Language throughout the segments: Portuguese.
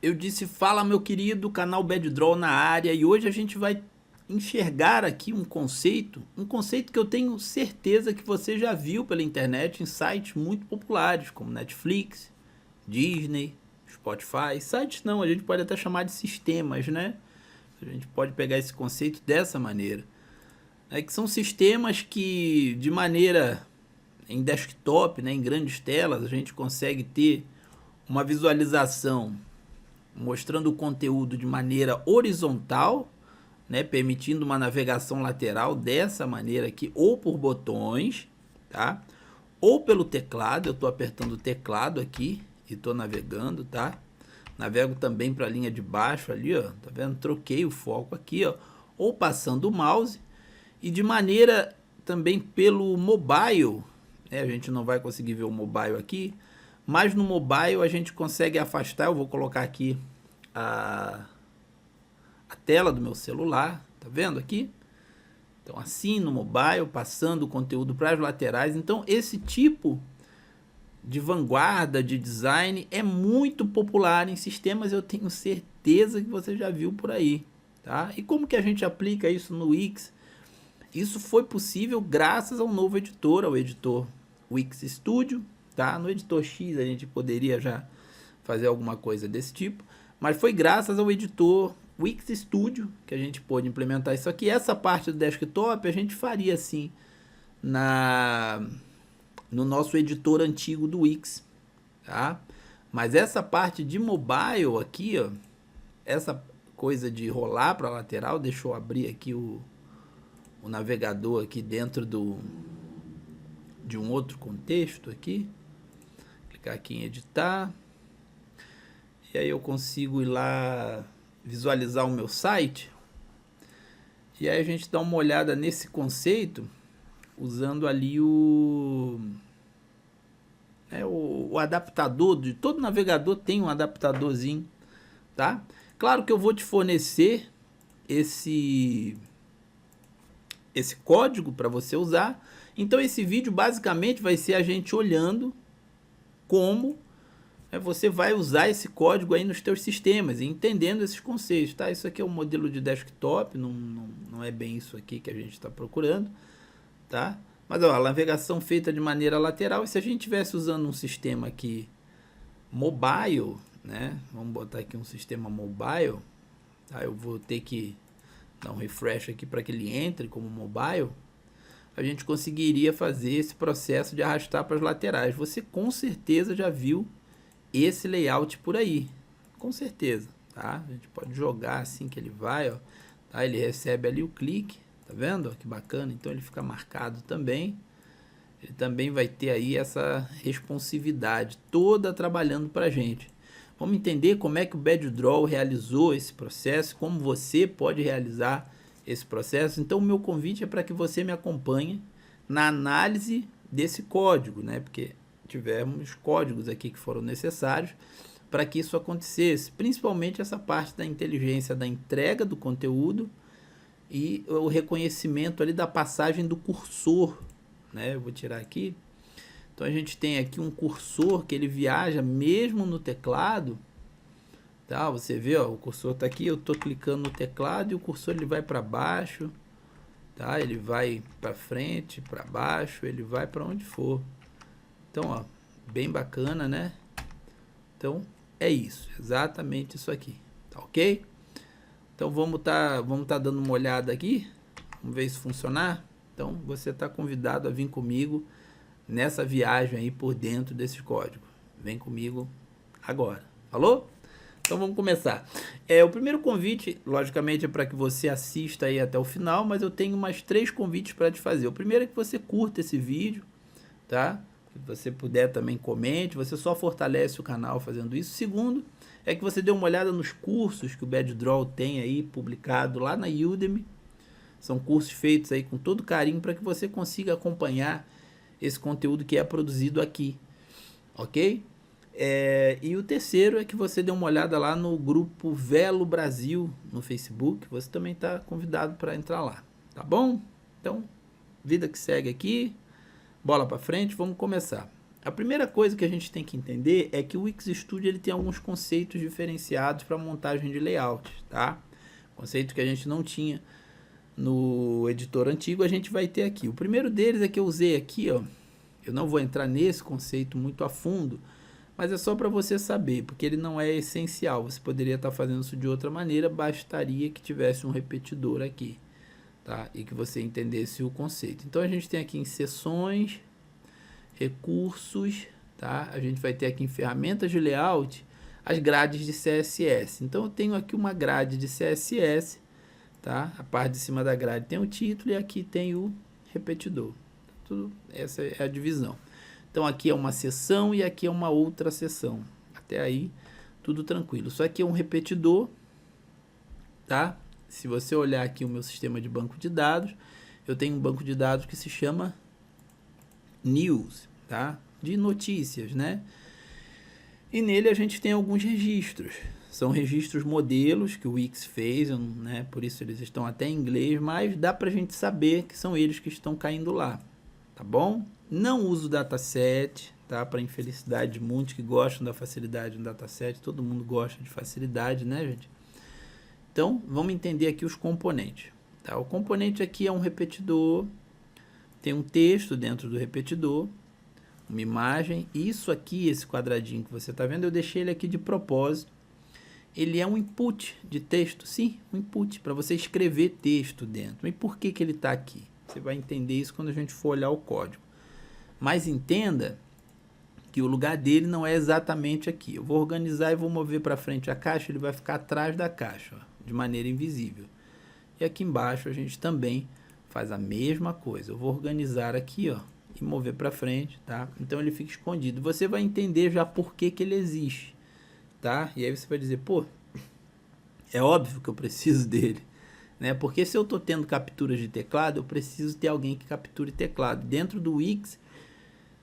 Eu disse, fala meu querido, canal Bad Draw na área, e hoje a gente vai enxergar aqui um conceito que eu tenho certeza que você já viu pela internet em sites muito populares, como Netflix, Disney, Spotify. Sites não, a gente pode até chamar de sistemas, né? A gente pode pegar esse conceito dessa maneira. É que são sistemas que, de maneira em desktop, né, em grandes telas, a gente consegue ter uma visualização mostrando o conteúdo de maneira horizontal, né, permitindo uma navegação lateral dessa maneira aqui, ou por botões, tá? Ou pelo teclado, eu estou apertando o teclado aqui e estou navegando, tá? Navego também para a linha de baixo ali, ó, tá vendo? Troquei o foco aqui, ó, ou passando o mouse, e de maneira também pelo mobile, né? A gente não vai conseguir ver o mobile aqui, mas no mobile a gente consegue afastar. Eu vou colocar aqui a tela do meu celular, tá vendo aqui? Então assim no mobile, passando o conteúdo para as laterais. Então esse tipo de vanguarda, de design é muito popular em sistemas, eu tenho certeza que você já viu por aí, tá? E como que a gente aplica isso no Wix? Isso foi possível graças ao novo editor, ao editor Wix Studio, tá? No editor X a gente poderia já fazer alguma coisa desse tipo, mas foi graças ao editor Wix Studio que a gente pôde implementar isso aqui. Essa parte do desktop a gente faria assim no nosso editor antigo do Wix, tá? Mas essa parte de mobile aqui, ó, essa coisa de rolar para a lateral, deixa eu abrir aqui o navegador aqui dentro de um outro contexto aqui, clicar aqui em editar, e aí eu consigo ir lá visualizar o meu site, e aí a gente dá uma olhada nesse conceito, usando ali o adaptador, de todo navegador tem um adaptadorzinho, tá? Claro que eu vou te fornecer esse código para você usar. Então esse vídeo basicamente vai ser a gente olhando como você vai usar esse código aí nos teus sistemas e entendendo esses conceitos, tá? Isso aqui é um modelo de desktop, não é bem isso aqui que a gente está procurando, tá? Mas ó, a navegação feita de maneira lateral, e se a gente estivesse usando um sistema aqui mobile, né? Vamos botar aqui um sistema mobile, tá? Eu vou ter que dar um refresh aqui para que ele entre como mobile. A gente conseguiria fazer esse processo de arrastar para as laterais. Você com certeza já viu esse layout por aí, com certeza, tá? A gente pode jogar assim que ele vai, ó, tá? Ele recebe ali o clique, tá vendo? Que bacana, então ele fica marcado também. Ele também vai ter aí essa responsividade toda trabalhando para a gente. Vamos entender como é que o Bad Draw realizou esse processo, como você pode realizar esse processo. Então o meu convite é para que você me acompanhe na análise desse código, né? Porque tivemos códigos aqui que foram necessários para que isso acontecesse, principalmente essa parte da inteligência da entrega do conteúdo e o reconhecimento ali da passagem do cursor, né? Eu vou tirar aqui. Então a gente tem aqui um cursor que ele viaja mesmo no teclado, tá? Você vê, ó, o cursor está aqui, eu estou clicando no teclado e o cursor ele vai para baixo, tá? Ele vai para frente, para baixo, ele vai para onde for. Então, ó, bem bacana, né? Então é isso, exatamente isso aqui, tá ok? Então vamos tá dando uma olhada aqui, vamos ver isso funcionar. Então você está convidado a vir comigo nessa viagem aí por dentro desse código. Vem comigo agora, falou? Então vamos começar. O primeiro convite, logicamente, é para que você assista aí até o final, mas eu tenho mais 3 convites para te fazer. O primeiro é que você curta esse vídeo, tá? Se você puder também comente, você só fortalece o canal fazendo isso. Segundo, é que você dê uma olhada nos cursos que o Bad Draw tem aí publicado lá na Udemy. São cursos feitos aí com todo carinho para que você consiga acompanhar esse conteúdo que é produzido aqui, ok? E o terceiro é que você dê uma olhada lá no grupo Velo Brasil no Facebook. Você também está convidado para entrar lá, tá bom? Então, vida que segue aqui, bola para frente, vamos começar. A primeira coisa que a gente tem que entender é que o Wix Studio ele tem alguns conceitos diferenciados para montagem de layout, tá? Conceito que a gente não tinha no editor antigo, a gente vai ter aqui. O primeiro deles é que eu usei aqui, ó. Eu não vou entrar nesse conceito muito a fundo, mas é só para você saber, porque ele não é essencial. Você poderia estar fazendo isso de outra maneira, bastaria que tivesse um repetidor aqui, tá? E que você entendesse o conceito. Então a gente tem aqui em seções, recursos, tá? A gente vai ter aqui em ferramentas de layout as grades de CSS. Então eu tenho aqui uma grade de CSS, tá? A parte de cima da grade tem o título e aqui tem o repetidor. Tudo, essa é a divisão. Então aqui é uma seção e aqui é uma outra seção. Até aí tudo tranquilo. Só que é um repetidor, tá? Se você olhar aqui o meu sistema de banco de dados, eu tenho um banco de dados que se chama News, tá? De notícias, né? E nele a gente tem alguns registros. São registros modelos que o Wix fez, né? Por isso eles estão até em inglês, mas dá pra gente saber que são eles que estão caindo lá, tá bom? Não uso dataset, tá? Para infelicidade de muitos que gostam da facilidade no dataset, todo mundo gosta de facilidade, né, gente? Então, vamos entender aqui os componentes, tá? O componente aqui é um repetidor, tem um texto dentro do repetidor, uma imagem. Isso aqui, esse quadradinho que você está vendo, eu deixei ele aqui de propósito. Ele é um input de texto, sim, um input para você escrever texto dentro. E por que ele está aqui? Você vai entender isso quando a gente for olhar o código. Mas entenda que o lugar dele não é exatamente aqui. Eu vou organizar e vou mover para frente a caixa, ele vai ficar atrás da caixa, ó, de maneira invisível. E aqui embaixo a gente também faz a mesma coisa. Eu vou organizar aqui, ó, e mover para frente, tá? Então ele fica escondido. Você vai entender já por que ele existe, tá? E aí você vai dizer, pô, é óbvio que eu preciso dele, né? Porque se eu estou tendo capturas de teclado, eu preciso ter alguém que capture teclado. Dentro do Wix,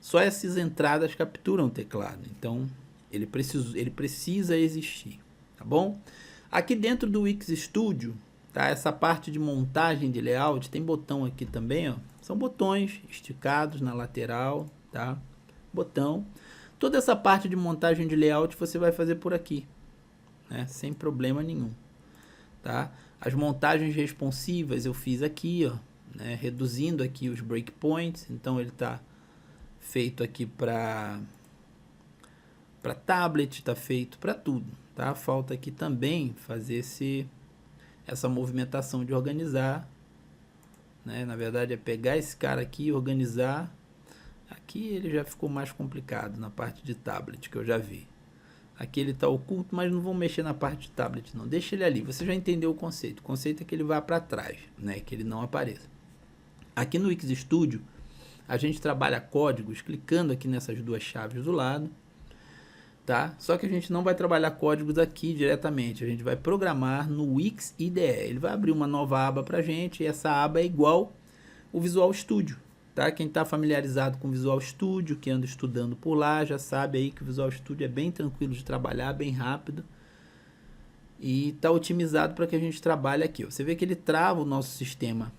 só essas entradas capturam teclado. Então, ele precisa existir, tá bom? Aqui dentro do Wix Studio, tá? Essa parte de montagem de layout, tem botão aqui também, ó. São botões esticados na lateral, tá? Botão. Toda essa parte de montagem de layout você vai fazer por aqui, né? Sem problema nenhum, tá? As montagens responsivas eu fiz aqui, ó, né? Reduzindo aqui os breakpoints. Então ele tá feito aqui para tablet, tá feito para tudo, tá? Falta aqui também fazer essa movimentação de organizar, né? Na verdade é pegar esse cara aqui e organizar. Aqui ele já ficou mais complicado na parte de tablet, que eu já vi. Aqui ele está oculto, mas não vou mexer na parte de tablet não. Deixa ele ali, você já entendeu o conceito. O conceito é que ele vá para trás, né? Que ele não apareça. Aqui no Wix Studio, a gente trabalha códigos clicando aqui nessas duas chaves do lado, tá? Só que a gente não vai trabalhar códigos aqui diretamente. A gente vai programar no Wix IDE. Ele vai abrir uma nova aba para a gente e essa aba é igual o Visual Studio, tá? Quem está familiarizado com o Visual Studio, que anda estudando por lá, já sabe aí que o Visual Studio é bem tranquilo de trabalhar, bem rápido. E está otimizado para que a gente trabalhe aqui. Você vê que ele trava o nosso sistema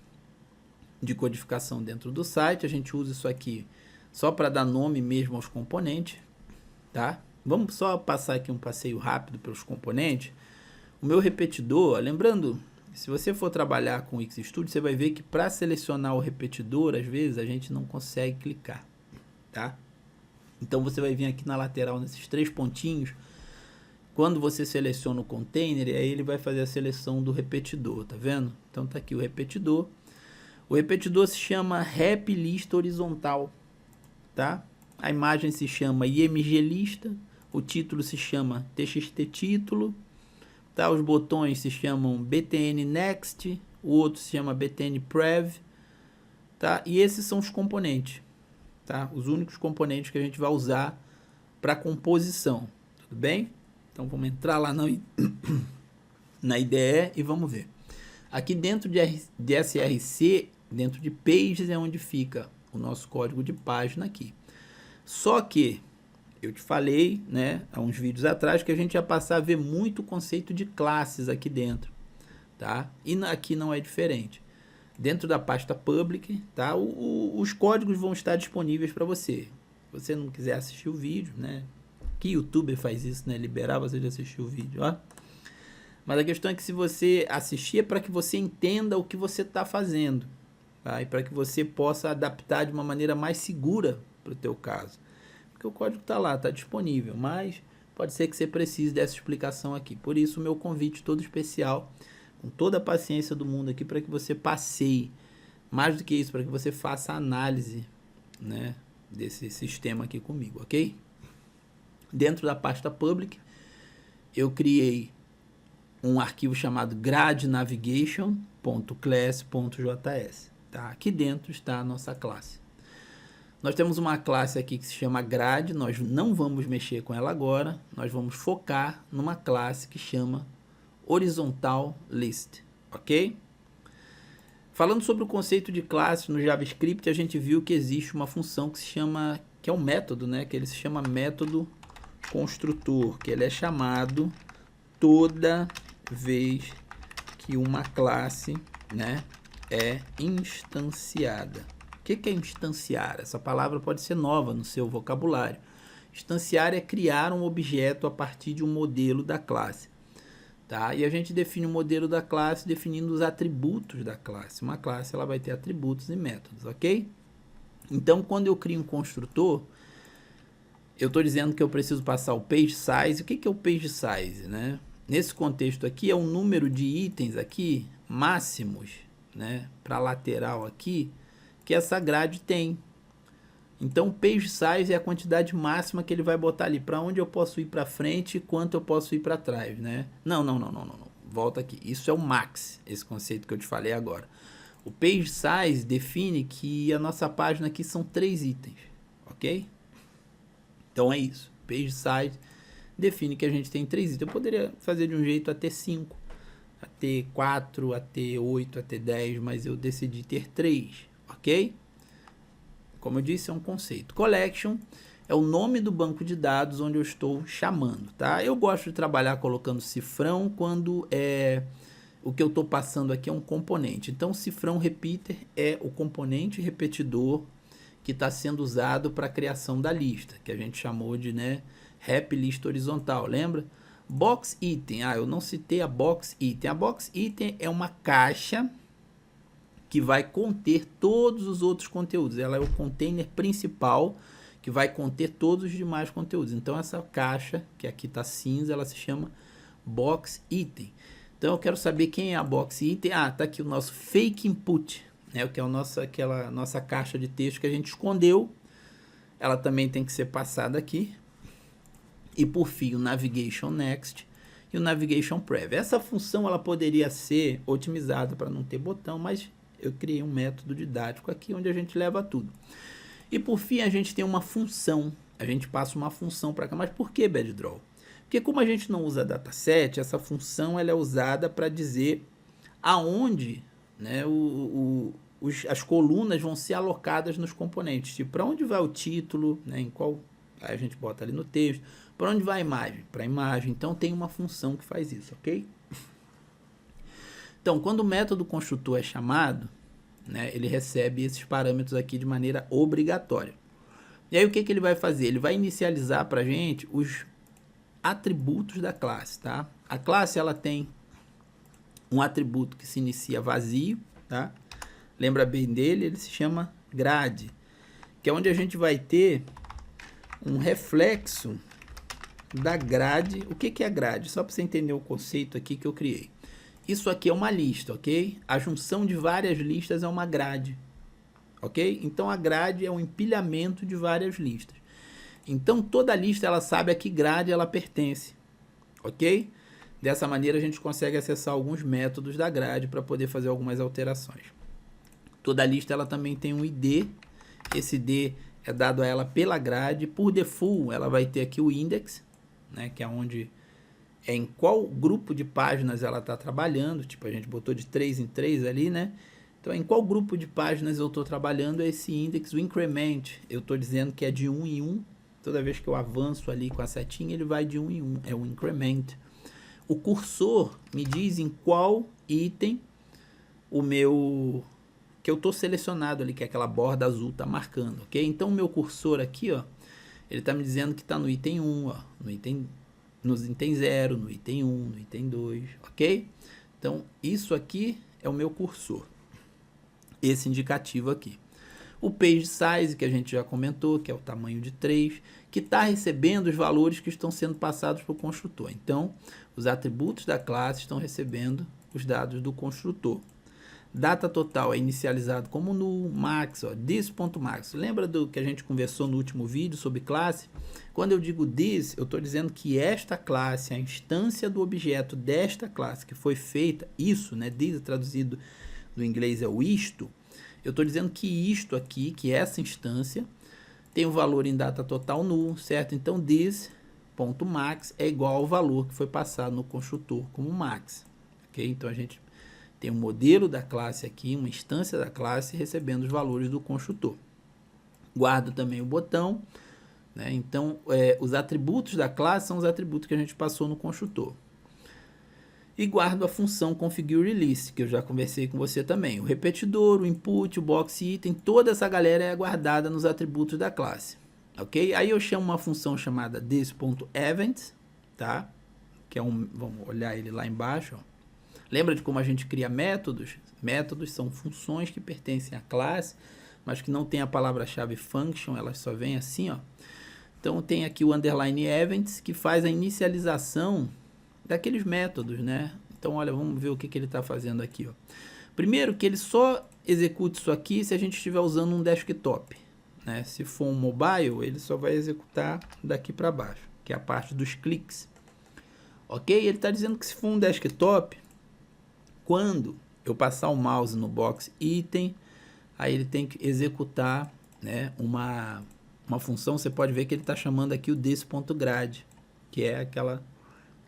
de codificação dentro do site. A gente usa isso aqui só para dar nome mesmo aos componentes, tá? Vamos só passar aqui um passeio rápido pelos componentes. O meu repetidor, lembrando, se você for trabalhar com o Wix Studio, você vai ver que para selecionar o repetidor, às vezes a gente não consegue clicar, tá? Então você vai vir aqui na lateral, nesses três pontinhos. Quando você seleciona o container, aí ele vai fazer a seleção do repetidor, tá vendo? Então tá aqui o repetidor. O repetidor se chama Rep Lista Horizontal, tá? A imagem se chama IMG Lista, o título se chama TXT Título, tá? Os botões se chamam BTN Next, o outro se chama BTN Prev, tá? E esses são os componentes, tá? Os únicos componentes que a gente vai usar para composição, tudo bem? Então vamos entrar lá na IDE e vamos ver. Aqui dentro de SRC, dentro de Pages é onde fica o nosso código de página aqui. Só que eu te falei, né, há uns vídeos atrás, que a gente ia passar a ver muito o conceito de classes aqui dentro, tá? E aqui não é diferente. Dentro da pasta public, tá? Os códigos vão estar disponíveis para você. você não quiser assistir o vídeo, né? Que youtuber faz isso, né? Liberar você de assistir o vídeo, ó. Mas a questão é que se você assistir é para que você entenda o que você está fazendo, tá? E para que você possa adaptar de uma maneira mais segura para o teu caso. Porque o código está lá, está disponível, mas pode ser que você precise dessa explicação aqui. Por isso o meu convite todo especial, com toda a paciência do mundo aqui, para que você passeie. Mais do que isso, para que você faça a análise, né, desse sistema aqui comigo, ok? Dentro da pasta public, eu criei um arquivo chamado gradenavigation.class.js. Tá? Aqui dentro está a nossa classe. Nós temos uma classe aqui que se chama grade, nós não vamos mexer com ela agora, nós vamos focar numa classe que chama horizontal list, ok? Falando sobre o conceito de classe no JavaScript, a gente viu que existe uma função que se chama, que é um método, né? Que ele se chama método construtor, que ele é chamado toda vez que uma classe, né, é instanciada. O que é instanciar? Essa palavra pode ser nova no seu vocabulário. Instanciar é criar um objeto a partir de um modelo da classe. Tá? E a gente define o modelo da classe definindo os atributos da classe. Uma classe ela vai ter atributos e métodos, ok? Então, quando eu crio um construtor, eu estou dizendo que eu preciso passar o page size. O que é o page size, né? Nesse contexto aqui, é um número de itens aqui, máximos, né, para a lateral aqui, que essa grade tem. Então, o page size é a quantidade máxima que ele vai botar ali, para onde eu posso ir para frente e quanto eu posso ir para trás, né? Não. Volta aqui. Isso é o max, esse conceito que eu te falei agora. O page size define que a nossa página aqui são 3 itens, ok? Então, é isso. Page size define que a gente tem 3 itens. Eu poderia fazer de um jeito até 5, até 4, até 8, até 10, mas eu decidi ter 3, ok? Como eu disse, é um conceito. Collection é o nome do banco de dados onde eu estou chamando, tá? Eu gosto de trabalhar colocando cifrão quando o que eu estou passando aqui é um componente. Então, cifrão repeater é o componente repetidor que está sendo usado para a criação da lista, que a gente chamou de, né, wrap lista horizontal, lembra? Box item, eu não citei a box item. A box item é uma caixa que vai conter todos os outros conteúdos. Ela é o container principal que vai conter todos os demais conteúdos. Então, essa caixa, que aqui está cinza, ela se chama box item. Então, eu quero saber quem é a box item. Tá aqui o nosso fake input, né, que é aquela nossa caixa de texto que a gente escondeu. Ela também tem que ser passada aqui. E, por fim, o navigation next e o navigation prev. Essa função ela poderia ser otimizada para não ter botão, mas eu criei um método didático aqui onde a gente leva tudo. E por fim a gente tem uma função, a gente passa uma função para cá. Mas por que BadDraw? Porque como a gente não usa dataset, essa função ela é usada para dizer aonde, né, as colunas vão ser alocadas nos componentes. Tipo, para onde vai o título, né, em qual aí a gente bota ali no texto. Para onde vai a imagem? Para a imagem. Então tem uma função que faz isso, ok? Então, quando o método construtor é chamado, né, ele recebe esses parâmetros aqui de maneira obrigatória. E aí o que ele vai fazer? Ele vai inicializar para a gente os atributos da classe, tá? A classe ela tem um atributo que se inicia vazio, tá? Lembra bem dele? Ele se chama grade, que é onde a gente vai ter um reflexo da grade. O que é a grade? Só para você entender o conceito aqui que eu criei. Isso aqui é uma lista, ok? A junção de várias listas é uma grade, ok? Então, a grade é um empilhamento de várias listas. Então, toda lista, ela sabe a que grade ela pertence, ok? Dessa maneira, a gente consegue acessar alguns métodos da grade para poder fazer algumas alterações. Toda lista, ela também tem um ID. Esse ID é dado a ela pela grade. Por default, ela vai ter aqui o index, né? Que é onde... em qual grupo de páginas ela está trabalhando. Tipo, a gente botou de 3 em 3 ali, né? Então, em qual grupo de páginas eu estou trabalhando é esse index. O increment, eu estou dizendo que é de 1 em 1. Toda vez que eu avanço ali com a setinha, ele vai de 1 em 1. É o increment. O cursor me diz em qual item que eu estou selecionado ali, que é aquela borda azul está marcando, ok? Então, o meu cursor aqui, ó, Ele está me dizendo que está no item 1, ó, no item 0, no item 1, no item 2, ok? Então, isso aqui é o meu cursor, esse indicativo aqui. O page size, que a gente já comentou, que é o tamanho de 3, que está recebendo os valores que estão sendo passados para o construtor. Então, os atributos da classe estão recebendo os dados do construtor. Data total é inicializado como null, max, ó, this.max. Lembra do que a gente conversou no último vídeo sobre classe? Quando eu digo this, eu estou dizendo que esta classe, a instância do objeto desta classe que foi feita, isso, né, this traduzido do inglês é o isto, eu estou dizendo que isto aqui, que essa instância, tem o valor em data total null, certo? Então, this.max é igual ao valor que foi passado no construtor como max, ok? Então, a gente tem um modelo da classe aqui, uma instância da classe recebendo os valores do construtor. Guardo também o botão, né? Então, os atributos da classe são os atributos que a gente passou no construtor. E guardo a função configureList, que eu já conversei com você também. O repetidor, o input, o box item, toda essa galera é guardada nos atributos da classe, ok? Aí eu chamo uma função chamada this.event, tá? Que é vamos olhar ele lá embaixo, ó. Lembra de como a gente cria métodos? Métodos são funções que pertencem à classe, mas que não tem a palavra-chave function, elas só vêm assim, ó. Então, tem aqui o underline events, que faz a inicialização daqueles métodos, né? Então, olha, vamos ver o que ele está fazendo aqui, ó. Primeiro, que ele só execute isso aqui se a gente estiver usando um desktop, né? Se for um mobile, ele só vai executar daqui para baixo, que é a parte dos cliques. Ok? Ele está dizendo que se for um desktop, quando eu passar o mouse no box item, aí ele tem que executar, né, uma função. Você pode ver que ele está chamando aqui o this.grade, que é aquela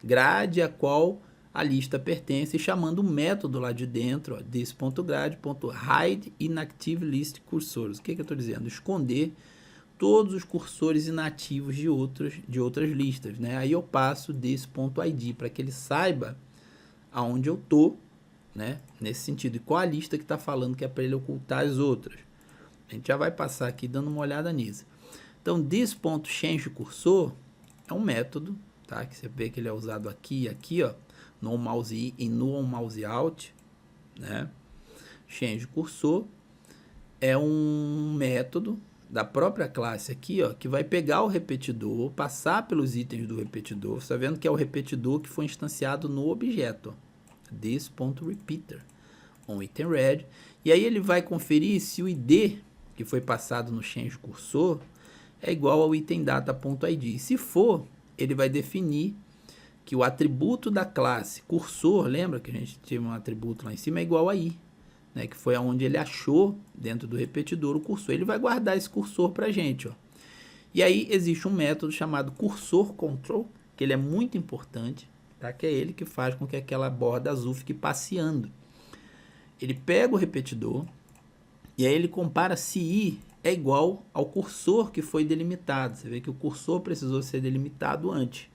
grade a qual a lista pertence, e chamando o método lá de dentro, this.grade.hide inactive list cursors. O que eu estou dizendo? Esconder todos os cursores inativos de outras listas, né? Aí eu passo this.id para que ele saiba aonde eu estou, né? Nesse sentido, e qual a lista que está falando que é para ele ocultar as outras. A gente já vai passar aqui dando uma olhada nisso. Então, this.changeCursor é um método, tá? Que você vê que ele é usado aqui e aqui, ó, no mouse in e no mouse out, né? ChangeCursor é um método da própria classe aqui, ó, que vai pegar o repetidor, passar pelos itens do repetidor. Você está vendo que é o repetidor que foi instanciado no objeto, ó. This.repeater on item red, e aí ele vai conferir se o id que foi passado no change cursor é igual ao item data.id. Se for, ele vai definir que o atributo da classe cursor, lembra que a gente tinha um atributo lá em cima, é igual a i, né, que foi aonde ele achou dentro do repetidor o cursor. Ele vai guardar esse cursor para a gente, ó. E aí existe um método chamado cursor control, que ele é muito importante, tá? Que é ele que faz com que aquela borda azul fique passeando. Ele pega o repetidor e aí ele compara se i é igual ao cursor que foi delimitado. Você vê que o cursor precisou ser delimitado antes.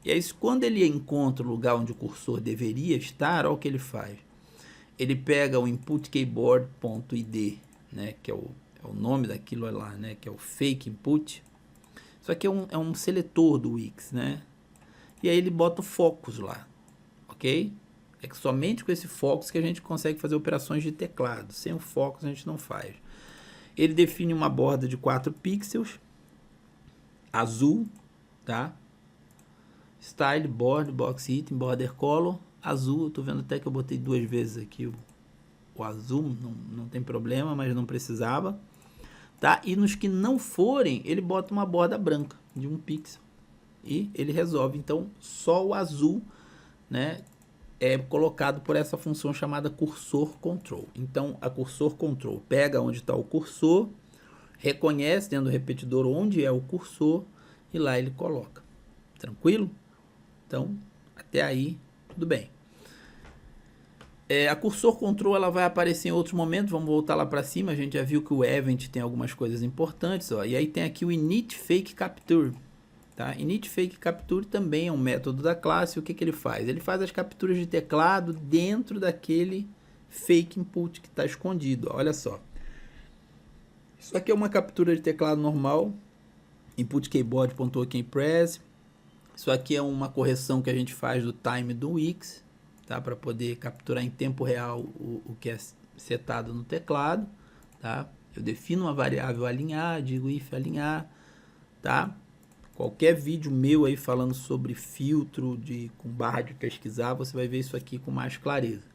E aí, quando ele encontra o lugar onde o cursor deveria estar, olha o que ele faz. Ele pega o input keyboard.id, né, que é o nome daquilo lá, né, que é o fake input. Isso aqui é um seletor do Wix, né? E aí ele bota o focus lá, ok? É que somente com esse focus que a gente consegue fazer operações de teclado. Sem o focus a gente não faz. Ele define uma borda de 4 pixels, azul, tá? Style, border, box item, border color, azul. Eu tô vendo até que eu botei 2 vezes aqui o azul, não tem problema, mas não precisava, tá? E nos que não forem, ele bota uma borda branca de 1 pixel. E ele resolve. Então, só o azul, né, é colocado por essa função chamada cursor control. Então, a cursor control pega onde está o cursor, reconhece dentro do repetidor onde é o cursor e lá ele coloca. Tranquilo? Então, até aí, tudo bem. A cursor control ela vai aparecer em outros momentos. Vamos voltar lá para cima. A gente já viu que o event tem algumas coisas importantes, ó. E aí tem aqui o init fake capture. Tá? Init fake capture também é um método da classe. O que ele faz? Ele faz as capturas de teclado dentro daquele fake input que está escondido. Olha só. Isso aqui é uma captura de teclado normal. input keyboard.okpress. Isso aqui é uma correção que a gente faz do time do Wix, tá? Para poder capturar em tempo real o que é setado no teclado, tá? Eu defino uma variável alinhar, digo if alinhar, tá? Qualquer vídeo meu aí falando sobre filtro com barra de pesquisar, você vai ver isso aqui com mais clareza,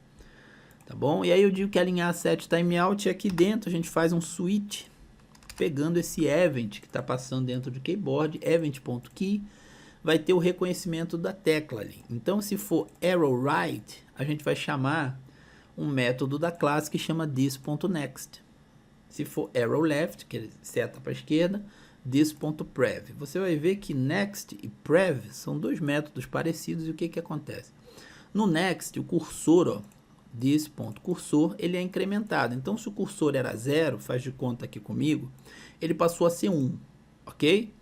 tá bom? E aí eu digo que alinhar set timeout, e aqui dentro a gente faz um switch pegando esse event que está passando dentro do keyboard, event.key, vai ter o reconhecimento da tecla ali. Então, se for arrow right, a gente vai chamar um método da classe que chama this.next. Se for arrow left, que é seta para a esquerda, this.prev. Você vai ver que next e prev são dois métodos parecidos, e o que que acontece? No next, o cursor, ó, this.cursor, ele é incrementado. Então, se o cursor era 0, faz de conta aqui comigo, ele passou a ser 1, ok?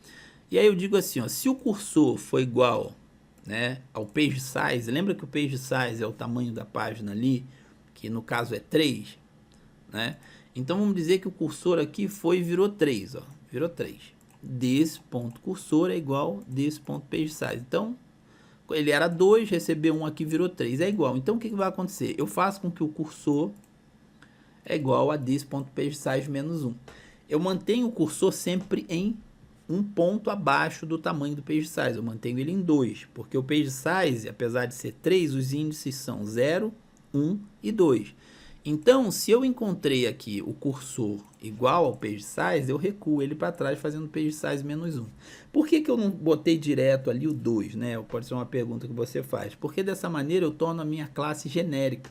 E aí eu digo assim, ó, se o cursor for igual, né, ao page size, lembra que o page size é o tamanho da página ali, que no caso é 3, né? Então vamos dizer que o cursor aqui foi e virou 3, ó, virou 3. This.cursor é igual this.pagesize. Então, ele era 2, recebeu 1 aqui, virou 3, é igual. Então o que vai acontecer? Eu faço com que o cursor é igual a this.pagesize menos 1. Eu mantenho o cursor sempre em um ponto abaixo do tamanho do page size. Eu mantenho ele em 2, porque o page size, apesar de ser 3, os índices são 0, 1 e 2. Então, se eu encontrei aqui o cursor igual ao page size, eu recuo ele para trás fazendo page size menos 1. Por que que eu não botei direto ali o 2, né? Pode ser uma pergunta que você faz. Porque dessa maneira eu torno a minha classe genérica.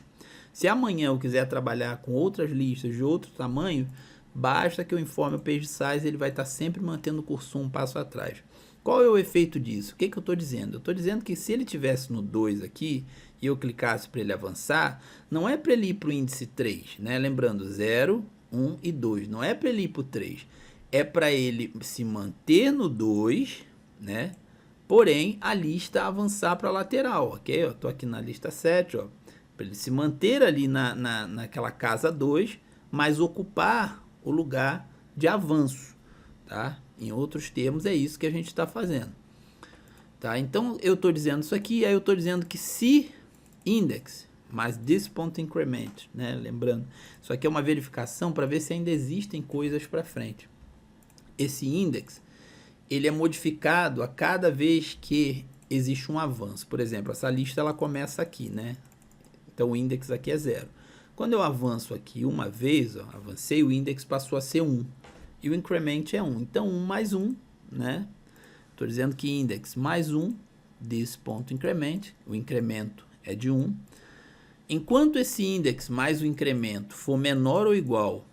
Se amanhã eu quiser trabalhar com outras listas de outro tamanho, basta que eu informe o page size, ele vai estar sempre mantendo o cursor um passo atrás. Qual é o efeito disso? O que que eu estou dizendo? Eu estou dizendo que se ele tivesse no 2 aqui e eu clicasse para ele avançar, não é para ele ir para o índice 3, né? Lembrando, 0, 1 e 2. Não é para ele ir para o 3. É para ele se manter no 2, né? Porém, a lista avançar para a lateral, ok? Eu estou aqui na lista 7, ó. Para ele se manter ali naquela casa 2, mas ocupar o lugar de avanço, tá? Em outros termos, é isso que a gente está fazendo, tá? Então, eu estou dizendo isso aqui, aí eu estou dizendo que se index mais this.increment, né? Lembrando, isso aqui é uma verificação para ver se ainda existem coisas para frente. Esse index, ele é modificado a cada vez que existe um avanço. Por exemplo, essa lista ela começa aqui, né? Então, o index aqui é 0. Quando eu avanço aqui uma vez, ó, avancei, o index passou a ser 1. E o increment é 1. Então, 1 mais 1, né? Estou dizendo que index mais 1, this.increment, o incremento é de 1. Enquanto esse index mais o incremento for menor ou igual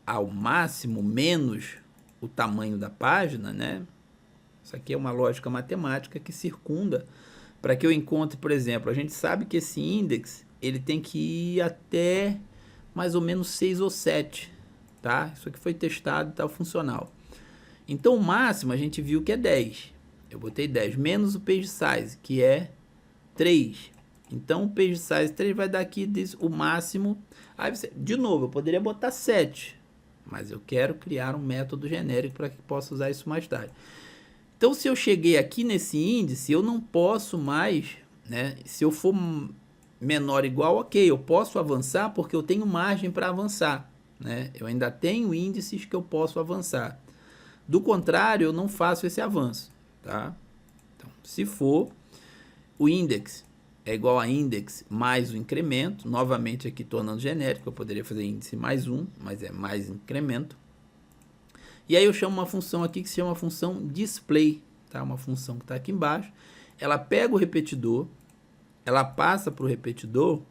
ao máximo menos o tamanho da página, né? Isso aqui é uma lógica matemática que circunda para que eu encontre, por exemplo, a gente sabe que esse index ele tem que ir até mais ou menos 6 ou 7, tá? Isso aqui foi testado e está funcional. Então, o máximo a gente viu que é 10. Eu botei 10, menos o page size, que é 3. Então, o page size 3 vai dar aqui o máximo. Aí você, de novo, eu poderia botar 7, mas eu quero criar um método genérico para que possa usar isso mais tarde. Então, se eu cheguei aqui nesse índice, eu não posso mais, né? Se eu for menor ou igual, ok, eu posso avançar porque eu tenho margem para avançar, né? Eu ainda tenho índices que eu posso avançar. Do contrário, eu não faço esse avanço, tá? Então, se for o index é igual a index mais o incremento, novamente aqui tornando genérico, eu poderia fazer índice mais 1, mas é mais incremento. E aí eu chamo uma função aqui que se chama função display, tá? Uma função que está aqui embaixo. Ela pega o repetidor, ela passa para o repetidor,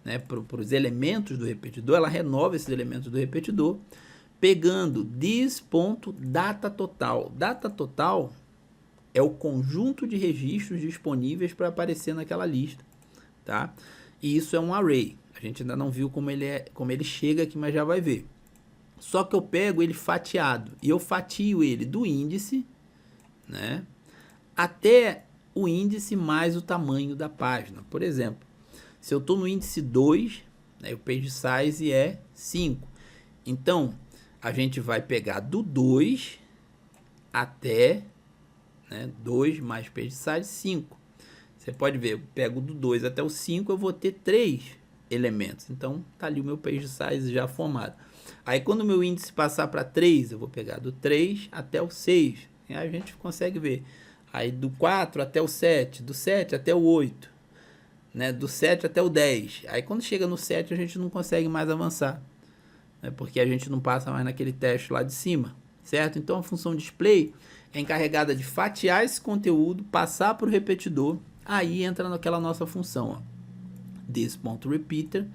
né, para os elementos do repetidor, ela renova esses elementos do repetidor, pegando this.datatotal. Data total é o conjunto de registros disponíveis para aparecer naquela lista, tá? E isso é um array. A gente ainda não viu como ele chega aqui, mas já vai ver. Só que eu pego ele fatiado e eu fatio ele do índice, né, até o índice mais o tamanho da página. Por exemplo, se eu estou no índice 2, né, o page size é 5. Então, a gente vai pegar do 2 até, né, 2 mais page size 5. Você pode ver, eu pego do 2 até o 5, eu vou ter 3 elementos. Então, tá ali o meu page size já formado. Aí, quando o meu índice passar para 3, eu vou pegar do 3 até o 6. E aí a gente consegue ver. Aí, do 4 até o 7, do 7 até o 8, né? Do 7 até o 10. Aí, quando chega no 7, a gente não consegue mais avançar, né? Porque a gente não passa mais naquele teste lá de cima, certo? Então, a função display é encarregada de fatiar esse conteúdo, passar para o repetidor. Aí entra naquela nossa função, ó, this.repeater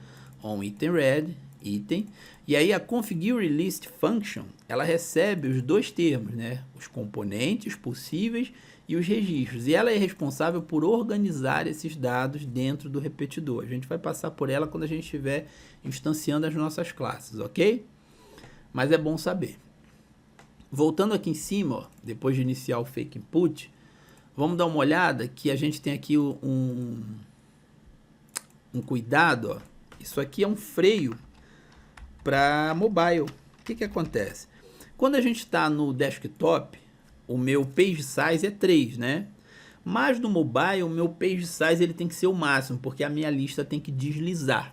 on item read, item, e aí a configure list function, ela recebe os dois termos, né, os componentes possíveis e os registros, e ela é responsável por organizar esses dados dentro do repetidor. A gente vai passar por ela quando a gente estiver instanciando as nossas classes, ok? Mas é bom saber. Voltando aqui em cima, ó, depois de iniciar o fake input, vamos dar uma olhada que a gente tem aqui um cuidado, ó. Isso aqui é um freio para mobile. O que acontece? Quando a gente está no desktop, o meu page size é 3, né? Mas no mobile, o meu page size ele tem que ser o máximo, porque a minha lista tem que deslizar.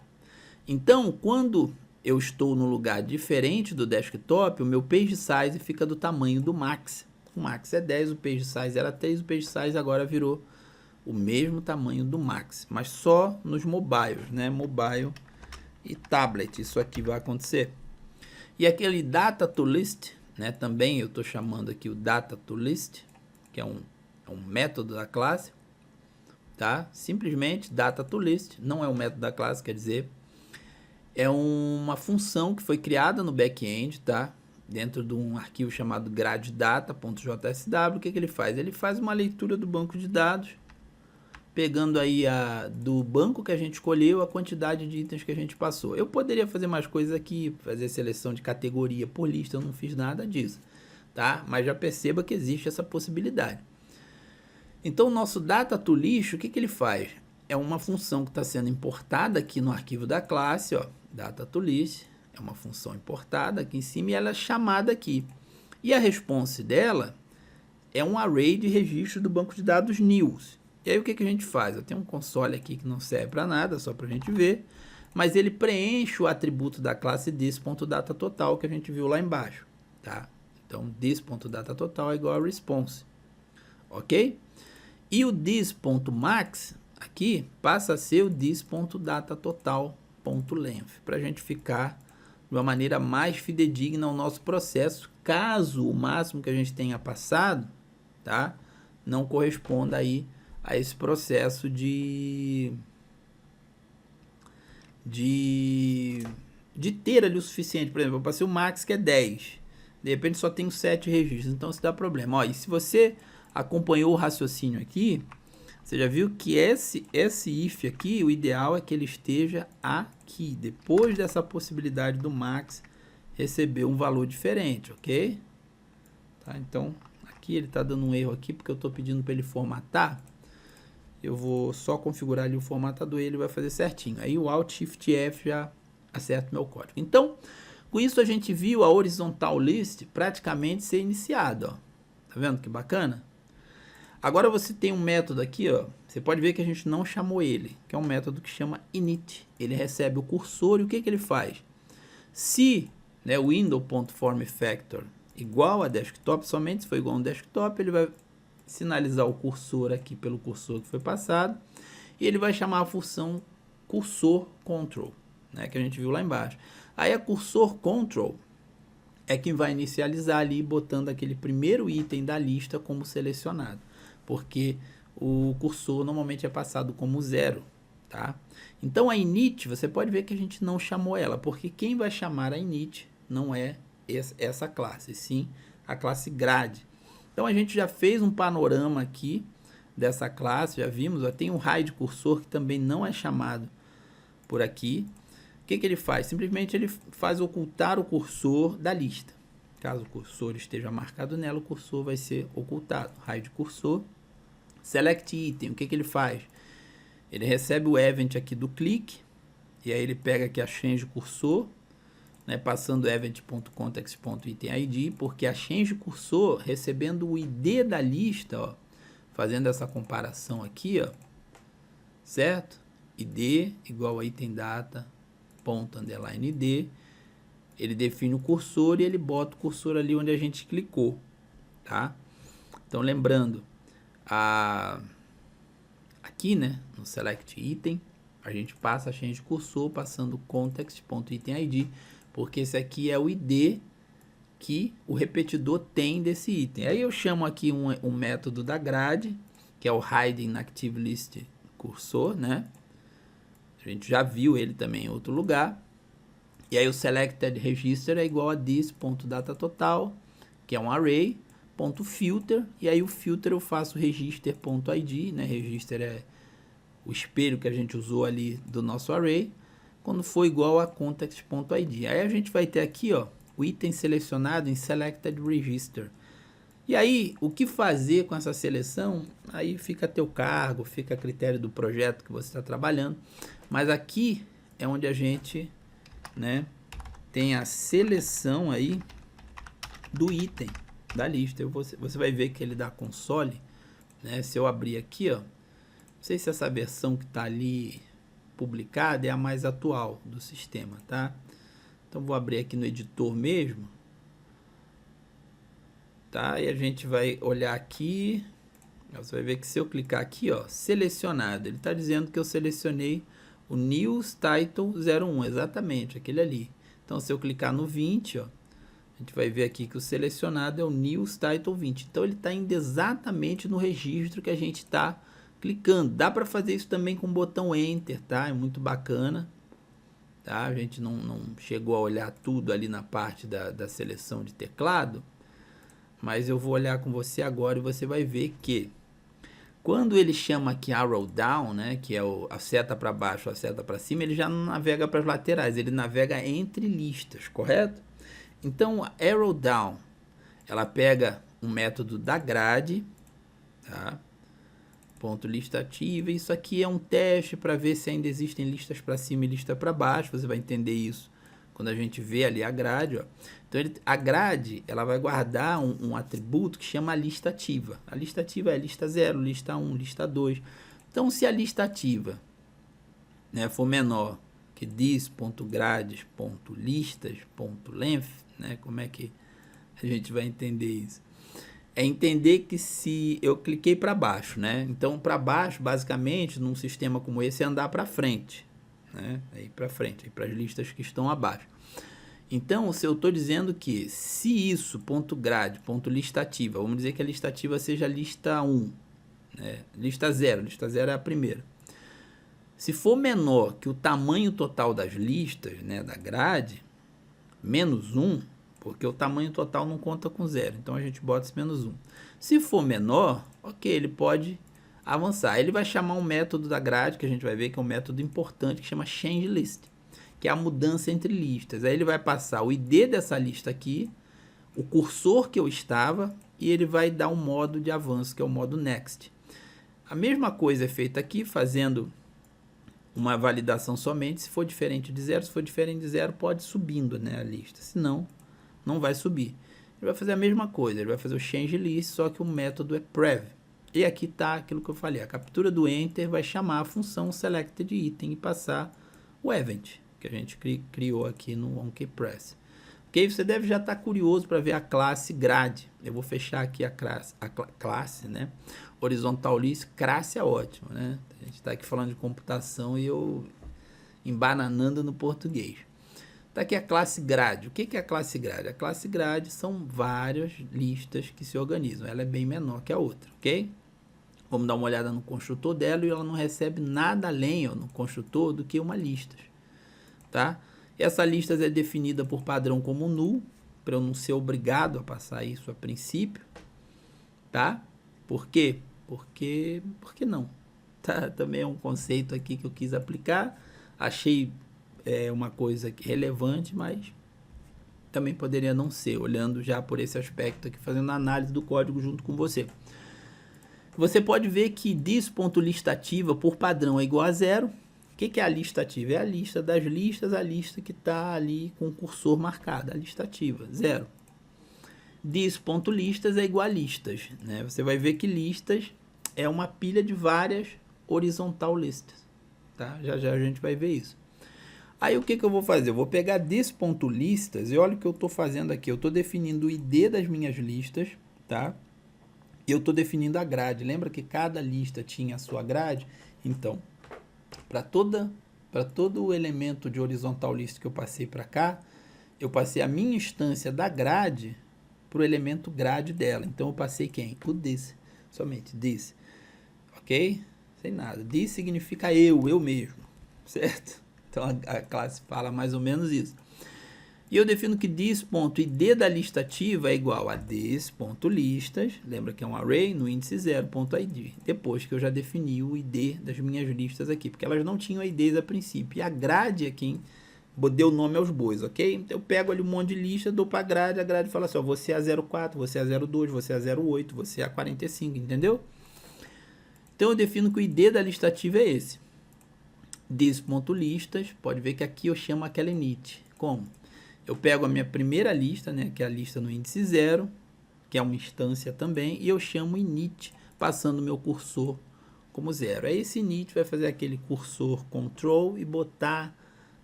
Então, quando eu estou no lugar diferente do desktop, o meu page size fica do tamanho do max. O max é 10, o page size era 3, o page size agora virou o mesmo tamanho do max, mas só nos mobiles, né? Mobile e tablet, isso aqui vai acontecer. E aquele data to list, né? Também eu estou chamando aqui o data to list, que é um método da classe, tá? Simplesmente data to list, não é um método da classe, quer dizer, é uma função que foi criada no back-end, tá? Dentro de um arquivo chamado graddata.jsw. O que ele faz? Ele faz uma leitura do banco de dados, pegando aí do banco que a gente escolheu, a quantidade de itens que a gente passou. Eu poderia fazer mais coisas aqui, fazer seleção de categoria por lista, eu não fiz nada disso, tá? Mas já perceba que existe essa possibilidade. Então, o nosso data to list, o que ele faz? É uma função que está sendo importada aqui no arquivo da classe, ó, data to list, é uma função importada aqui em cima e ela é chamada aqui. E a response dela é um array de registro do banco de dados news. E aí o que a gente faz? Eu tenho um console aqui que não serve para nada, só para a gente ver, mas ele preenche o atributo da classe this.datatotal que a gente viu lá embaixo, tá? Então, this.datatotal é igual a response, ok? E o this.max aqui passa a ser o this.datatotal.length, para a gente ficar de uma maneira mais fidedigna ao nosso processo, caso o máximo que a gente tenha passado, tá, não corresponda aí a esse processo de ter ali o suficiente. Por exemplo, eu passei o max que é 10, de repente só tenho 7 registros, então isso dá problema. Ó, e se você acompanhou o raciocínio aqui, você já viu que esse if aqui, o ideal é que ele esteja aqui, depois dessa possibilidade do max receber um valor diferente, ok? Tá, então, aqui ele está dando um erro aqui, porque eu estou pedindo para ele formatar. Eu vou só configurar ali o formatador e ele vai fazer certinho. Aí o Alt Shift F já acerta o meu código. Então, com isso a gente viu a horizontal list praticamente ser iniciada, ó. Tá vendo que bacana? Agora você tem um método aqui, ó. Você pode ver que a gente não chamou ele, que é um método que chama init. Ele recebe o cursor e o que ele faz? Se, né, o window.formFactor igual a desktop, somente se for igual a um desktop, ele vai sinalizar o cursor aqui pelo cursor que foi passado e ele vai chamar a função cursor control, né, que a gente viu lá embaixo. Aí a cursor control é quem vai inicializar ali, botando aquele primeiro item da lista como selecionado, porque o cursor normalmente é passado como 0, tá? Então a init, você pode ver que a gente não chamou ela, porque quem vai chamar a init não é essa classe, sim a classe grade. Então a gente já fez um panorama aqui dessa classe, já vimos, ó, tem um hide cursor que também não é chamado por aqui. O que ele faz? Simplesmente ele faz ocultar o cursor da lista. Caso o cursor esteja marcado nela, o cursor vai ser ocultado. Hide cursor. Select item. O que ele faz? Ele recebe o event aqui do clique. E aí ele pega aqui a change cursor. né, passando event.context.itemID, porque a change cursor, recebendo o ID da lista, ó, fazendo essa comparação aqui, ó, certo? ID igual a item data, ponto, underline ID, ele define o cursor e ele bota o cursor ali onde a gente clicou, tá? Então, lembrando, aqui, né, no select item, a gente passa a change cursor passando context.itemID, porque esse aqui é o ID que o repetidor tem desse item. Aí eu chamo aqui um método da grade, que é o hide inactive list cursor, né? A gente já viu ele também em outro lugar. E aí o selected register é igual a this.datatotal, que é um array, ponto filter, e aí o filter eu faço register.id, né? Register é o espelho que a gente usou ali do nosso array, quando for igual a context.id. Aí a gente vai ter aqui, ó, o item selecionado em selected register. E aí, o que fazer com essa seleção? Aí fica a teu cargo, fica a critério do projeto que você está trabalhando. Mas aqui é onde a gente, né, tem a seleção aí do item da lista. Você vai ver que ele dá console, né? Se eu abrir aqui, ó, não sei se essa versão que está ali publicada é a mais atual do sistema, tá? Então vou abrir aqui no editor mesmo, tá? E a gente vai olhar aqui, você vai ver que se eu clicar aqui, ó, selecionado, ele está dizendo que eu selecionei o News Title 01, exatamente, aquele ali. Então se eu clicar no 20, ó, a gente vai ver aqui que o selecionado é o News Title 20. Então ele está indo exatamente no registro que a gente está clicando. Dá para fazer isso também com o botão Enter, tá? É muito bacana. Tá? A gente não chegou a olhar tudo ali na parte da seleção de teclado, mas eu vou olhar com você agora e você vai ver que quando ele chama aqui arrow down, né, que é a seta para baixo, a seta para cima, ele já não navega para as laterais, ele navega entre listas, correto? Então, a arrow down, ela pega um método da grade, tá? Ponto lista ativa, isso aqui é um teste para ver se ainda existem listas para cima e lista para baixo, você vai entender isso quando a gente vê ali a grade, ó. Então a grade, ela vai guardar um atributo que chama lista ativa. A lista ativa é lista 0, lista 1, lista 2. Então se a lista ativa, né, for menor que this.grades.listas.length, né, como é que a gente vai entender isso? É entender que se eu cliquei para baixo, né? Então, para baixo, basicamente, num sistema como esse, é andar para frente, né? Aí para frente, para as listas que estão abaixo. Então, se eu estou dizendo que se isso, .grade, .lista ativa, vamos dizer que a lista ativa seja lista 1, né? Lista 0 é a primeira. Se for menor que o tamanho total das listas, né, da grade, menos 1, porque o tamanho total não conta com 0, então a gente bota esse menos 1. Se for menor, ok, ele pode avançar. Ele vai chamar um método da grade, que a gente vai ver que é um método importante, que chama changeList, que é a mudança entre listas. Aí ele vai passar o ID dessa lista aqui, o cursor que eu estava, e ele vai dar um modo de avanço, que é o modo next. A mesma coisa é feita aqui, fazendo uma validação somente. Se for diferente de 0, se for diferente de 0, pode ir subindo, né, a lista, senão não vai subir. Ele vai fazer a mesma coisa, ele vai fazer o changeList, só que o método é prev. E aqui está aquilo que eu falei, a captura do enter vai chamar a função selectedItem e passar o event, que a gente criou aqui no onKeyPress. Ok? Você deve já estar curioso para ver a classe grade. Eu vou fechar aqui a classe, né? Horizontal list, classe é ótimo, né? A gente está aqui falando de computação e eu embananando no português. Está aqui a classe grade. O que é a classe grade? A classe grade são várias listas que se organizam. Ela é bem menor que a outra, ok? Vamos dar uma olhada no construtor dela e ela não recebe nada além, ó, no construtor do que uma lista, tá? Essa lista é definida por padrão como null, para eu não ser obrigado a passar isso a princípio, tá? Por quê? Porque não. Tá? Também é um conceito aqui que eu quis aplicar. Achei uma coisa relevante, mas também poderia não ser, olhando já por esse aspecto aqui, fazendo análise do código junto com você. Você pode ver que this.listativa por padrão é igual a 0, O que é a lista ativa? É a lista das listas, a lista que está ali com o cursor marcado, a lista ativa, 0. This.listas é igual a listas, né? Você vai ver que listas é uma pilha de várias horizontal listas, tá? Já já a gente vai ver isso. Aí o que eu vou fazer? Eu vou pegar this.listas e olha o que eu estou fazendo aqui. Eu estou definindo o ID das minhas listas, tá? E eu estou definindo a grade. Lembra que cada lista tinha a sua grade? Então, para todo o elemento de horizontal list que eu passei para cá, eu passei a minha instância da grade para o elemento grade dela. Então, eu passei quem? O this. Somente this. Ok? Sem nada. This significa eu mesmo. Certo? Então, a classe fala mais ou menos isso. E eu defino que this.id da lista ativa é igual a this.listas, lembra que é um array, no índice 0.id, depois que eu já defini o id das minhas listas aqui, porque elas não tinham IDs a princípio, e a grade é quem deu nome aos bois, ok? Então eu pego ali um monte de lista, dou para a grade fala assim, ó, você é a 04, você é a 02, você é a 08, você é a 45, entendeu? Então eu defino que o id da lista ativa é esse. This.listas, pode ver que aqui eu chamo aquela init. Como? Eu pego a minha primeira lista, né, que é a lista no índice 0, que é uma instância também, e eu chamo init, passando o meu cursor como 0. Aí esse init vai fazer aquele cursor control e botar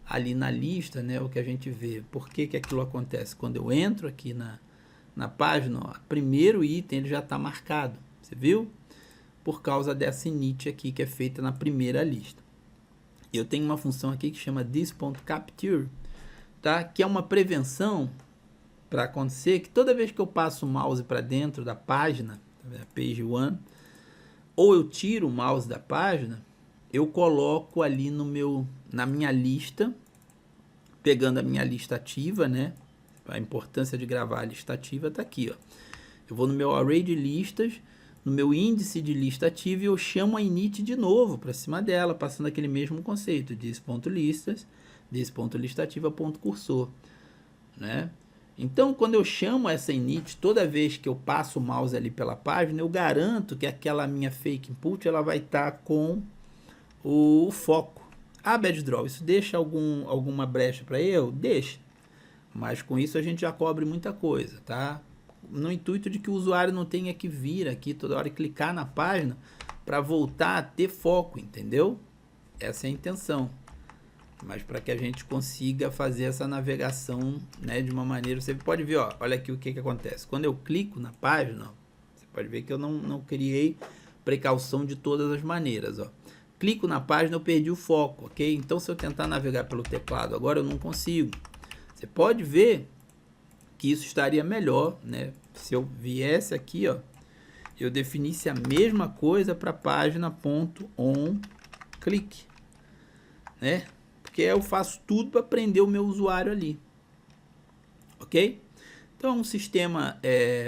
ali na lista, né, o que a gente vê. Por que aquilo acontece? Quando eu entro aqui na página, ó, primeiro item ele já está marcado, você viu? Por causa dessa init aqui que é feita na primeira lista. Eu tenho uma função aqui que chama this.capture, tá? Que é uma prevenção para acontecer que toda vez que eu passo o mouse para dentro da página, page 1, ou eu tiro o mouse da página, eu coloco ali na minha lista, pegando a minha lista ativa, né? A importância de gravar a lista ativa está aqui, ó. Eu vou no meu array de listas, no meu índice de lista ativa e eu chamo a init de novo para cima dela, passando aquele mesmo conceito, this.listas, this.listativa.cursor, né? Então, quando eu chamo essa init, toda vez que eu passo o mouse ali pela página, eu garanto que aquela minha fake input ela vai estar com o foco. Ah, BadDraw, isso deixa alguma brecha para eu? Deixa. Mas com isso a gente já cobre muita coisa, tá? No intuito de que o usuário não tenha que vir aqui toda hora e clicar na página para voltar a ter foco, entendeu? Essa é a intenção. Mas para que a gente consiga fazer essa navegação, né, de uma maneira... Você pode ver, ó, olha aqui o que acontece. Quando eu clico na página, ó, você pode ver que eu não criei precaução de todas as maneiras, ó. Clico na página, eu perdi o foco, ok? Então, se eu tentar navegar pelo teclado agora, eu não consigo. Você pode ver que isso estaria melhor, né? Se eu viesse aqui, ó, eu definisse a mesma coisa para a página .onClick, né? Porque eu faço tudo para prender o meu usuário ali, ok? Então é um sistema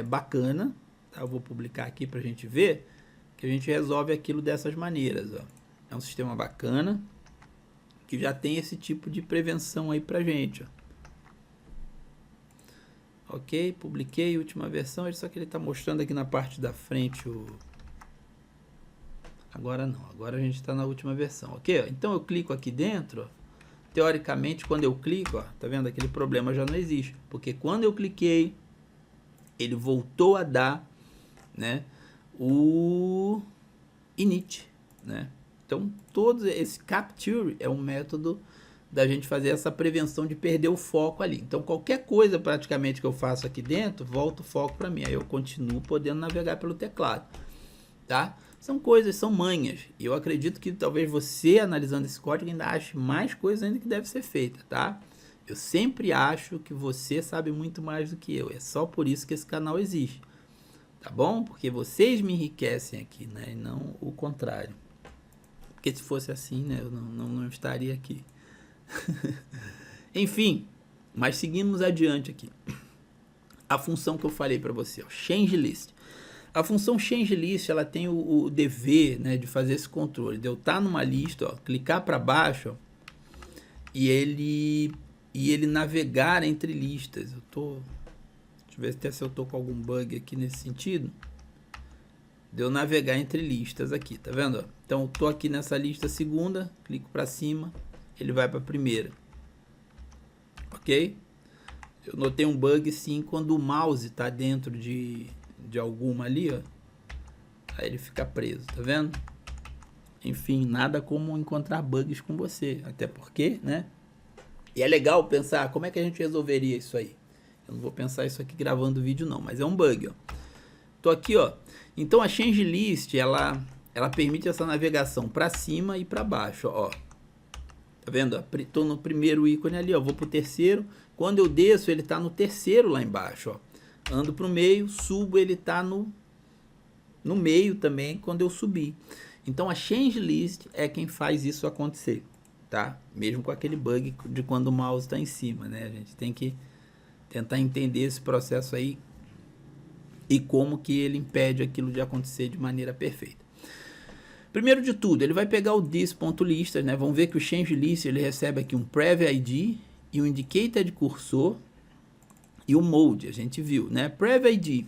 bacana, tá? Eu vou publicar aqui para a gente ver que a gente resolve aquilo dessas maneiras, ó. É um sistema bacana que já tem esse tipo de prevenção aí para gente, ó. Ok, publiquei, última versão, só que ele está mostrando aqui na parte da frente o... Agora não, agora a gente está na última versão, ok? Então eu clico aqui dentro, ó. Teoricamente quando eu clico, ó, tá vendo? Aquele problema já não existe, porque quando eu cliquei, ele voltou a dar, né, o init, né? Então todo esse capture é um método da gente fazer essa prevenção de perder o foco ali. Então, qualquer coisa praticamente que eu faço aqui dentro, volta o foco para mim. Aí eu continuo podendo navegar pelo teclado, tá? São coisas, são manhas. E eu acredito que talvez você, analisando esse código, ainda ache mais coisas ainda que deve ser feita, tá? Eu sempre acho que você sabe muito mais do que eu. É só por isso que esse canal existe, tá bom? Porque vocês me enriquecem aqui, né? E não o contrário. Porque se fosse assim, né? Eu não estaria aqui. Enfim, mas seguimos adiante aqui. A função que eu falei para você, ó, change list. A função change list, ela tem o dever, né, de fazer esse controle. De eu estar numa lista, ó, clicar para baixo, ó, e ele navegar entre listas. Deixa eu ver até se eu tô com algum bug aqui nesse sentido. de eu navegar entre listas aqui, tá vendo? Então, eu tô aqui nessa lista segunda, clico para cima, ele vai para a primeira. Ok? Eu notei um bug sim quando o mouse tá dentro de alguma ali, ó. Aí ele fica preso, tá vendo? Enfim, nada como encontrar bugs com você, até porque, né? E é legal pensar como é que a gente resolveria isso aí. Eu não vou pensar isso aqui gravando o vídeo não, mas é um bug, ó. Tô aqui, ó. Então a change list, ela permite essa navegação para cima e para baixo, ó. Tá vendo? Tô no primeiro ícone ali, ó. Vou pro terceiro. Quando eu desço, ele tá no terceiro lá embaixo, ó. Ando pro meio, subo, ele tá no meio também quando eu subir. Então a change list é quem faz isso acontecer, tá? Mesmo com aquele bug de quando o mouse está em cima, né? A gente tem que tentar entender esse processo aí e como que ele impede aquilo de acontecer de maneira perfeita. Primeiro de tudo, ele vai pegar o this.listas, né? Vamos ver que o change list ele recebe aqui um prev id e um indicator de cursor e o mode, a gente viu, né? Prev id,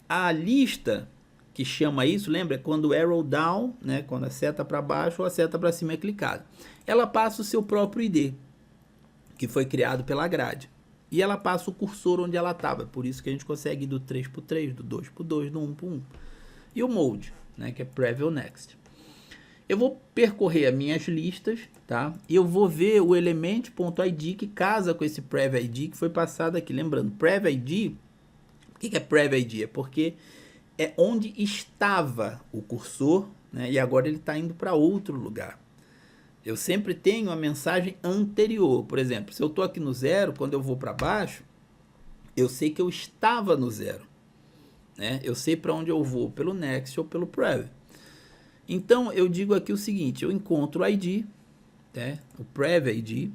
a lista que chama isso, lembra? Quando o arrow down, né? Quando a seta para baixo ou a seta para cima é clicada. Ela passa o seu próprio ID, que foi criado pela grade. E ela passa o cursor onde ela estava. Por isso que a gente consegue ir do 3 para o 3, do 2 para o 2, do 1 para o 1. E o mode, né? Que é Prev Next. Eu vou percorrer as minhas listas, tá? E eu vou ver o element.id que casa com esse Prev ID que foi passado aqui. Lembrando, Prev ID, o que é Prev ID? É porque é onde estava o cursor, né? E agora ele está indo para outro lugar. Eu sempre tenho a mensagem anterior. Por exemplo, se eu estou aqui no 0, quando eu vou para baixo, eu sei que eu estava no 0. Né? Eu sei para onde eu vou, pelo next ou pelo prev. Então, eu digo aqui o seguinte, eu encontro o ID, né? O prev ID,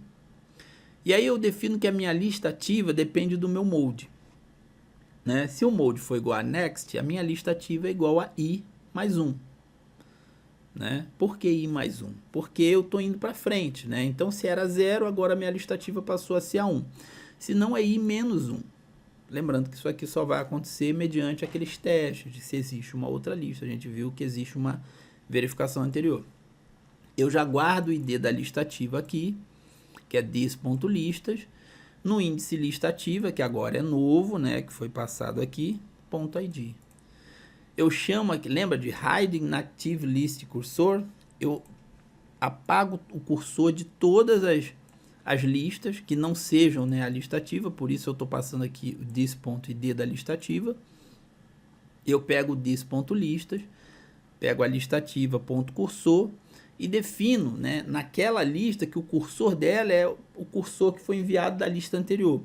e aí eu defino que a minha lista ativa depende do meu mode. Né? Se o mode for igual a next, a minha lista ativa é igual a i mais 1. Né? Por que i mais 1? Porque eu estou indo para frente. Né? Então, se era 0, agora a minha lista ativa passou a ser a 1. Se não, é i menos 1. Lembrando que isso aqui só vai acontecer mediante aqueles testes de se existe uma outra lista. A gente viu que existe uma verificação anterior. Eu já guardo o ID da lista ativa aqui, que é this.listas. No índice lista ativa, que agora é novo, né, que foi passado aqui, .id. Eu chamo aqui, lembra de hiding active list cursor? Eu apago o cursor de todas as listas que não sejam, né, a lista ativa, por isso eu estou passando aqui o this.id da lista ativa. Eu pego o this.listas, pego a lista ativa .cursor e defino, né, naquela lista que o cursor dela é o cursor que foi enviado da lista anterior.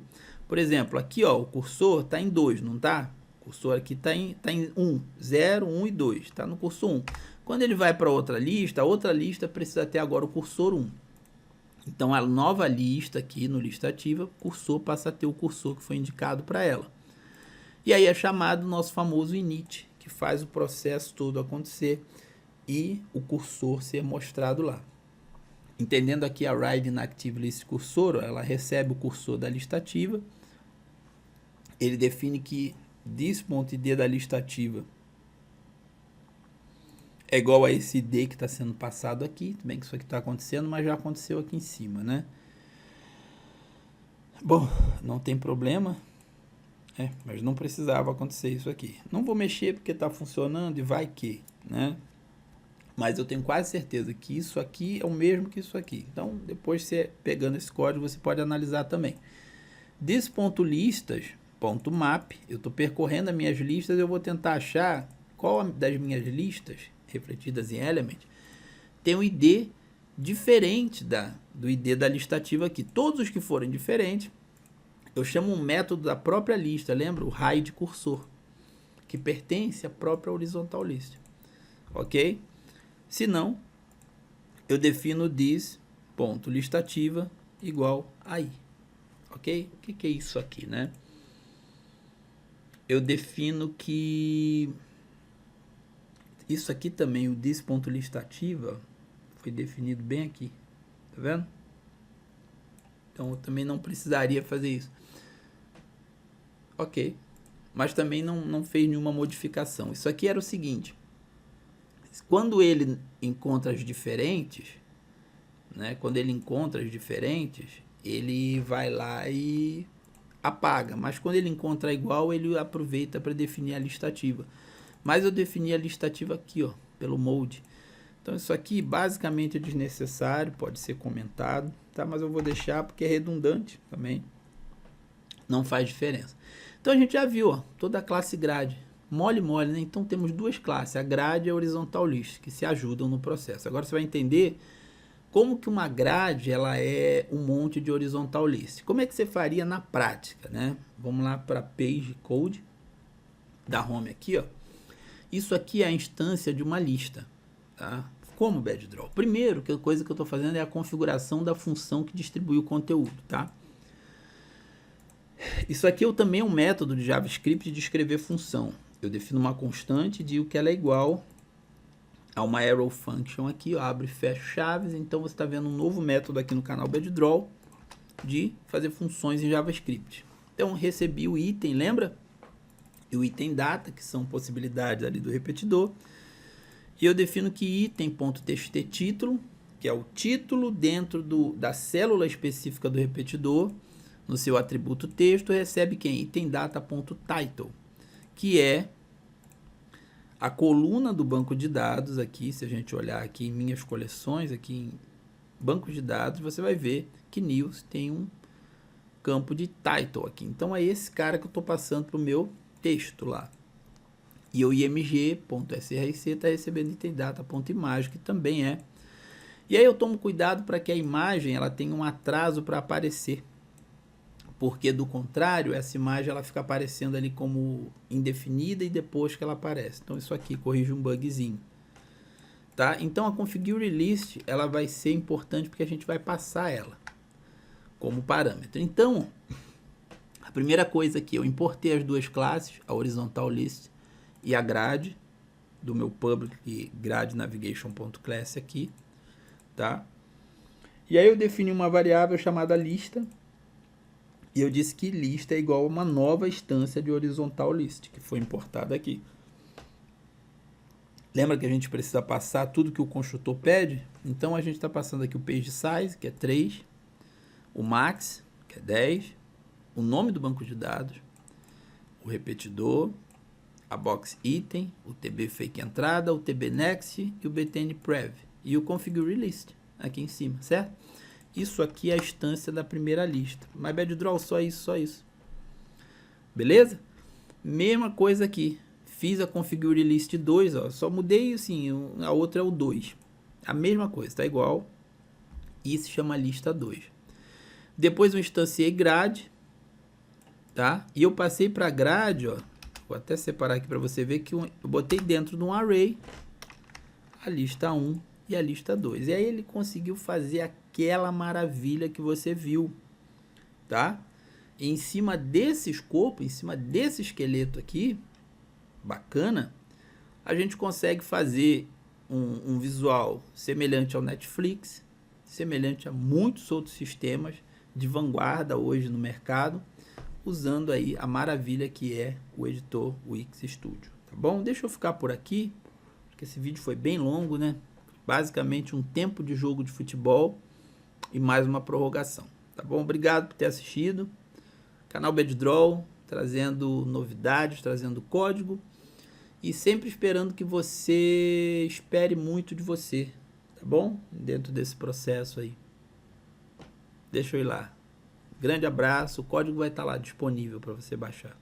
Por exemplo, aqui ó, o cursor está em 2, não está? O cursor aqui está em 1, 0, 1 e 2, está no cursor 1. Quando ele vai para outra lista, a outra lista precisa ter agora o cursor 1. Então, a nova lista aqui no lista ativa, cursor passa a ter o cursor que foi indicado para ela. E aí é chamado o nosso famoso init, que faz o processo todo acontecer e o cursor ser mostrado lá. Entendendo aqui a RIDE na Active List Cursor, ela recebe o cursor da lista ativa, ele define que this.id da lista ativa é igual a esse ID que está sendo passado aqui. Tudo bem que isso aqui está acontecendo, mas já aconteceu aqui em cima, né? Bom, não tem problema. Mas não precisava acontecer isso aqui. Não vou mexer porque está funcionando e vai que, né? Mas eu tenho quase certeza que isso aqui é o mesmo que isso aqui. Então, depois você pegando esse código, você pode analisar também. This.listas.map, eu estou percorrendo as minhas listas, eu vou tentar achar qual das minhas listas refletidas em Element tem um ID diferente do ID da lista ativa aqui. Todos os que forem diferentes, eu chamo um método da própria lista, lembra? O hide cursor, que pertence à própria horizontal list. Ok? Se não, eu defino this.listativa igual a i. Ok? O que é isso aqui, né? Eu defino que isso aqui também, o this.listativa, foi definido bem aqui. Tá vendo? Então, eu também não precisaria fazer isso. Ok. mas também não fez nenhuma modificação. Isso aqui era o seguinte, quando ele encontra as diferentes, né, quando ele encontra as diferentes, ele vai lá e apaga, mas quando ele encontra igual, ele aproveita para definir a lista ativa. Mas eu defini a lista ativa aqui, ó, pelo mode. Então isso aqui basicamente é desnecessário, pode ser comentado, tá? Mas eu vou deixar porque é redundante também, não faz diferença. Então a gente já viu, ó, toda a classe grade, mole, né? Então temos duas classes, a grade e a horizontal list, que se ajudam no processo. Agora você vai entender como que uma grade ela é um monte de horizontal list. Como é que você faria na prática, né? Vamos lá para page code da home aqui, ó. Isso aqui é a instância de uma lista, tá? Como bad draw? Primeiro, que a coisa que eu estou fazendo é a configuração da função que distribui o conteúdo, tá? Isso aqui também é um método de JavaScript de escrever função. Eu defino uma constante e digo que ela é igual a uma arrow function aqui, ó, abre e fecha chaves. Então você está vendo um novo método aqui no canal bad draw de fazer funções em JavaScript. Então recebi o item, lembra? E o item data, que são possibilidades ali do repetidor. E eu defino que item.txt título, que é o título dentro da célula específica do repetidor, no seu atributo texto, recebe quem? Item data.title, que é a coluna do banco de dados aqui. Se a gente olhar aqui em minhas coleções, aqui em banco de dados, você vai ver que news tem um campo de title aqui. Então é esse cara que eu estou passando para o meu texto lá. E o img.src está recebendo item data.imagem, que também é. E aí eu tomo cuidado para que a imagem ela tenha um atraso para aparecer, porque do contrário essa imagem ela fica aparecendo ali como indefinida e depois que ela aparece. Então isso aqui corrige um bugzinho, tá? Então a configure list ela vai ser importante porque a gente vai passar ela como parâmetro. Então a primeira coisa aqui, eu importei as duas classes, a horizontal list e a grade do meu public grade navigation.class aqui, tá? E aí eu defini uma variável chamada lista e eu disse que lista é igual a uma nova instância de horizontal list que foi importada aqui. Lembra que a gente precisa passar tudo que o construtor pede? Então a gente está passando aqui o page size, que é 3, o max, que é 10, o nome do banco de dados, o repetidor, a box item, o tb fake entrada, o tb next e o btn prev e o configure list aqui em cima, certo? Isso aqui é a instância da primeira lista. Mas bad draw só isso. Beleza? Mesma coisa aqui. Fiz a configure list 2, ó, só mudei assim, a outra é o 2. A mesma coisa, tá igual. E se chama lista 2. Depois eu instanciei grade, tá? E eu passei para grade, ó. Vou até separar aqui para você ver que eu botei dentro de um array a lista 1 e a lista 2. E aí ele conseguiu fazer aquela maravilha que você viu, tá? E em cima desse escopo, em cima desse esqueleto aqui, bacana, a gente consegue fazer um visual semelhante ao Netflix, semelhante a muitos outros sistemas de vanguarda hoje no mercado, usando aí a maravilha que é o editor Wix Studio, tá bom? Deixa eu ficar por aqui, porque esse vídeo foi bem longo, né? Basicamente um tempo de jogo de futebol e mais uma prorrogação, tá bom? Obrigado por ter assistido. Canal Bad Draw, trazendo novidades, trazendo código e sempre esperando que você espere muito de você, tá bom? Dentro desse processo aí. Deixa eu ir lá. Grande abraço, o código vai estar lá disponível para você baixar.